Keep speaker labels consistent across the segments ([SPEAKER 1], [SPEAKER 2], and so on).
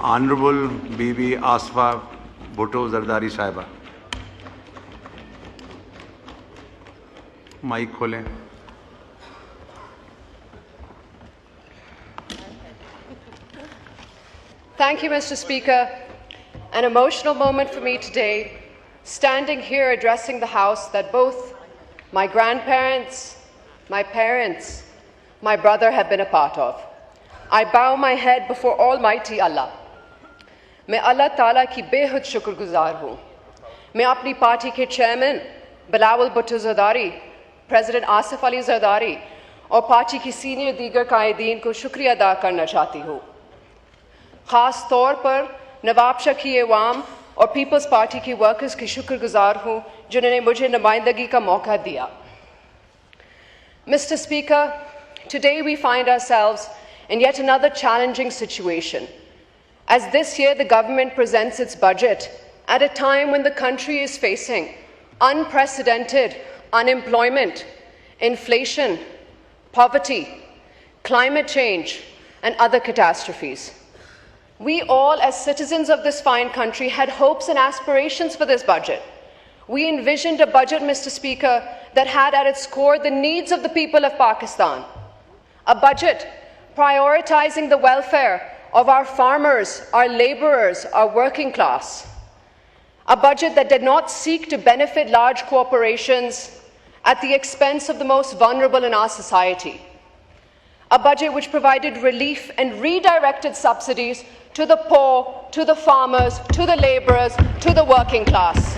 [SPEAKER 1] Honorable Bibi Asifa Bhutto Zardari Sahiba. Mic खोलें.
[SPEAKER 2] Thank you, Mr. Speaker. An emotional moment for me today, standing here addressing the House that both my grandparents, my parents, my brother have been a part of. I bow my head before Almighty Allah. मैं अल्लाह ताला की बेहद शुक्रगुजार हूँ. मैं अपनी party के chairman Bilawal Bhutto Zardari, president Asif Ali Zardari और पार्टी की सीनियर दीगर कायदीन को शुक्रिया अदा करना चाहती हूँ. ख़ास तौर पर नवाब शाह की अवाम और पीपल्स पार्टी की वर्कर्स की शुक्रगुजार हूँ जिन्होंने मुझे नुमाइंदगी का मौका दिया. Mr. Speaker, today we find ourselves in yet another challenging situation, as this year the government presents its budget at a time when the country is facing unprecedented unemployment, inflation, poverty, climate change, and other catastrophes. We all, as citizens of this fine country, had hopes and aspirations for this budget. We envisioned a budget, Mr. Speaker, that had at its core the needs of the people of Pakistan. A budget prioritizing the welfare of our farmers, our laborers, our working class. A budget that did not seek to benefit large corporations at the expense of the most vulnerable in our society. A budget which provided relief and redirected subsidies to the poor, to the farmers, to the laborers, to the working class.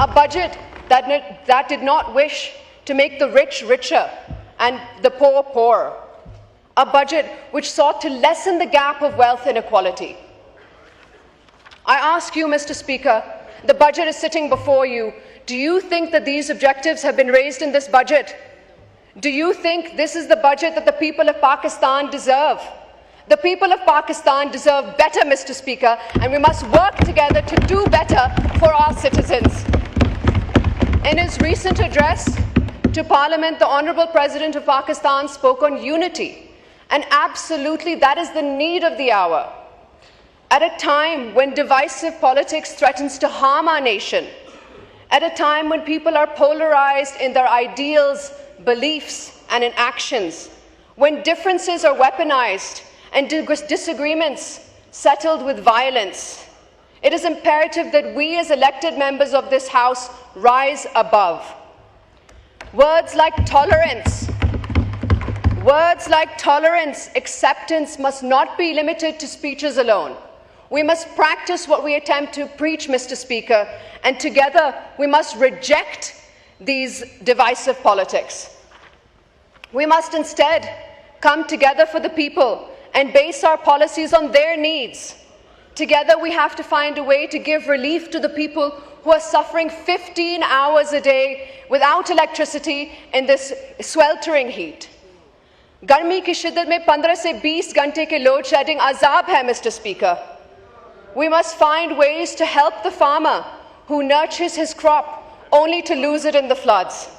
[SPEAKER 2] A budget that did not wish to make the rich richer and the poor poorer. A budget which sought to lessen the gap of wealth inequality. I ask you, Mr. Speaker, the budget is sitting before you. Do you think that these objectives have been raised in this budget? Do you think this is the budget that the people of Pakistan deserve? The people of Pakistan deserve better, Mr. Speaker, and we must work together to do better for our citizens. In his recent address to Parliament, the Honourable President of Pakistan spoke on unity, and absolutely that is the need of the hour. At a time when divisive politics threatens to harm our nation, at a time when people are polarized in their ideals, beliefs, and in actions, when differences are weaponized and disagreements settled with violence, it is imperative that we as elected members of this House rise above. Words like tolerance, acceptance must not be limited to speeches alone. We must practice what we attempt to preach, Mr. Speaker, and together we must reject these divisive politics. We must instead come together for the people and base our policies on their needs. Together we have to find a way to give relief to the people who are suffering 15 hours a day without electricity in this sweltering heat. गर्मी की शिद्दत में 15 से 20 घंटे के load shedding अजाब है, Mr. Speaker. We must find ways to help the farmer who nurtures his crop only to lose it in the floods,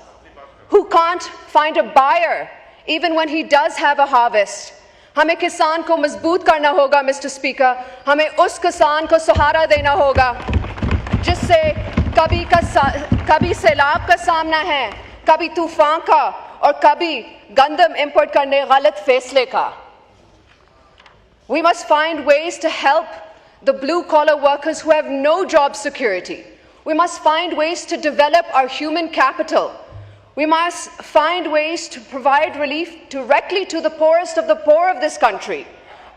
[SPEAKER 2] who can't find a buyer even when he does have a harvest. हमें किसान को मजबूत करना होगा, Mr. Speaker. हमें उस किसान को सहारा देना होगा जिससे कभी सैलाब का सामना है, कभी तूफान का और कभी गंदम इंपोर्ट करने गलत फैसले का. We must find ways to help the blue-collar workers who have no job security. We must find ways to develop our human capital. We must find ways to provide relief directly to the poorest of the poor of this country.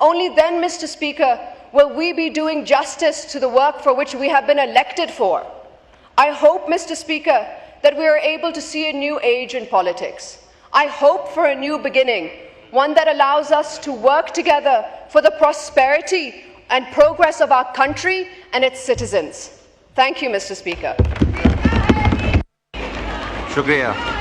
[SPEAKER 2] Only then, Mr. Speaker, will we be doing justice to the work for which we have been elected for. I hope, Mr. Speaker, that we are able to see a new age in politics. I hope for a new beginning, one that allows us to work together for the prosperity and progress of our country and its citizens. Thank you, Mr. Speaker.
[SPEAKER 1] Shukriya.